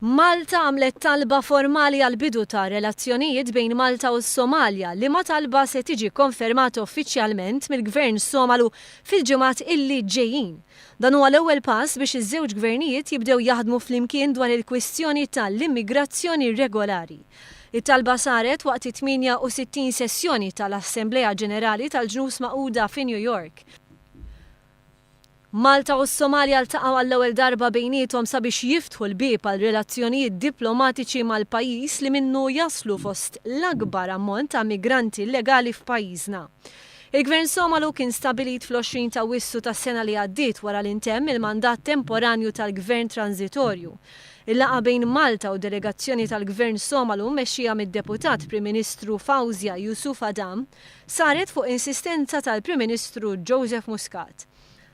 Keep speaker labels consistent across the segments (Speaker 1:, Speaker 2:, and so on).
Speaker 1: Malta għamlet talba formali għal bidu ta' relazzjonijiet bejn Malta u s-Somalja li ma talba se tiġi konfermata uffiċjalment mill-Gvern Somalu fil-ġimgħat illi ġejjin. Dan huwa l-ewwel pass biex iż-żewġ gvernijiet jibdew jaħdmu flimkien dwar il-kwistjoni tal-immigrazzjoni regolari. It-talba saret waqt 68 sessjoni tal-Assembleja Ġenerali tal-Ġnus Magħquda fi New York. Malta u s-Somalja ltaqgħu għall-ewwel darba bejniethom sabiex jiftħu l-bieb għal relazzjonijiet diplomatiċi mal-pajjiż li minnu jaslu fost l-akbar ammont ta' migranti illegali f'pajjiżna. Il-Gvern Somalu kien stabilit fl-20 ta' Wissu tas-sena li għaddiet wara l-intemm il-mandat temporanju tal-Gvern Transitorju. Il-laqgħa bejn Malta u delegazzjoni tal-Gvern Somalu mexxejja mid-deputat Prim Ministru Yusuf saret fuq insistenza tal-Prim Ministru Joseph Muscat.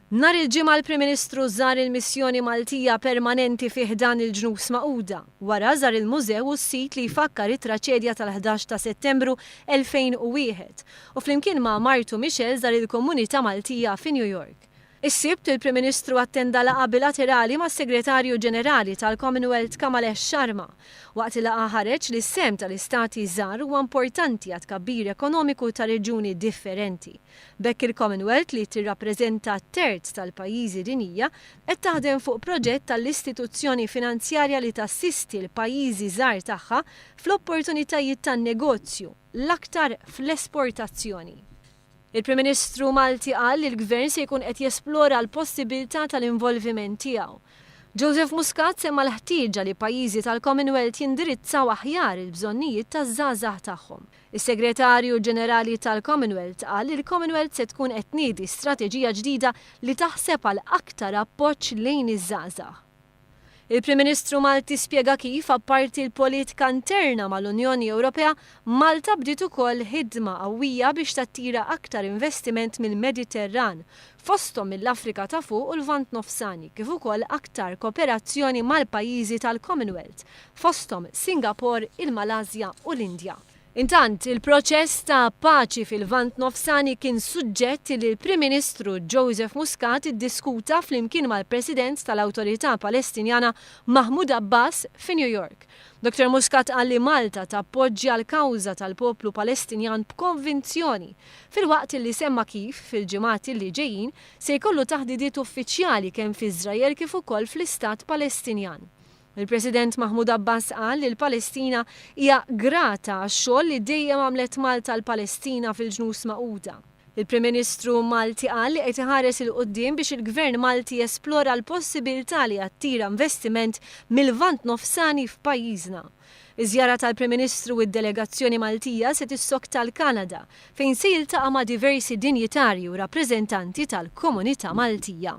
Speaker 1: Nhar il-ġimgħa l-Prim Ministru żar il-missjoni Maltija permanenti fih dan il-Ġnus Magħquda, wara żar il-mużew u s-sit li jfakkar it-traċedja tal-11 ta' Settembru 2001 u flimkien ma' Martu Michel żar il-komunità Maltija fi New York. Is-sibt il-Prim Ministru attenda laqgħa bilaterali mas-Segretarju Ġenerali tal-Commonwealth waqt il-laqgħa ħareġ li s-sem tal-Istati żgħar huwa importanti għat tkabbir ekonomiku ta' reġjuni differenti. Bekk il-Commonwealth li tirrappreżenta terz tal-pajjiżi dinjija qed taħdem fuq proġett tal-istituzzjoni finanzjarja li tassisti l-pajjiżi żgħar tagħha fl-opportunitajiet tan-negozju, l-aktar fl-esportazzjoni. Il-Prim Ministru Malti qal li l-Gvern se jkun qed jesplora l-possibilità tal-involviment tiegħu. Joseph Muscat semma l-ħtieġa li pajjiżi tal-Commonwealth jindirizzaw aħjar il-bżonnijiet taż-żgħażagħ tagħhom. Is-Segretarju Ġenerali tal-Commonwealth qal li l-Commonwealth se tkun qed tniedi strateġija ġdida li taħseb għal aktar appoġġ lejn iż-żgħażagħ. Il-Prim Ministru Malti spjega kif apparti l-politika interna mal-Unjoni Ewropea, Malta bdiet ukoll ħidma qawwija biex tattira aktar investiment mill-Mediterran, fosthom mill-Afrika ta' fuq u l-Lvant Nofsani, kif ukoll aktar kooperazzjoni mal-pajjiżi tal-Commonwealth, fosthom Singapore, il-Malasja u l-Indja. Intant, il-proċess ta' paċi fil-Lvant Nofsani kien suġġett li l-Prim Ministru Joseph Muscat iddiskuta flimkien mal-President tal-Awtorità Palestinjana Mahmoud Abbas fi New York. Dr. Muscat qal li Malta tappoġġja l-kawża tal-poplu Palestinjan b'konvinzjoni, filwaqt li semma kif fil-ġimgħat li ġejjin se jkollu taħdidiet uffiċjali kemm f'Iżrael kif ukoll fl-Istat Palestinjan. Il-President Mahmoud Abbas qal li l-Palestina hija grata għax-xogħol li dejjem għamlet Malta l-Palestina fil-Ġnus Magħquda. Il-Prim Ministru Malti qal li qed iħares il quddiem biex il-Gvern Malti jesplora l-possibilità li jattira investiment mill-Lvant Nofsani f'pajjiżna. Iż-żjara tal-Prim Ministru u d-delegazzjoni Maltija se tissok tal-Kanada fejn se jiltaqa' ma' diversi dinjitarji u rappreżentanti tal-komunità Maltija.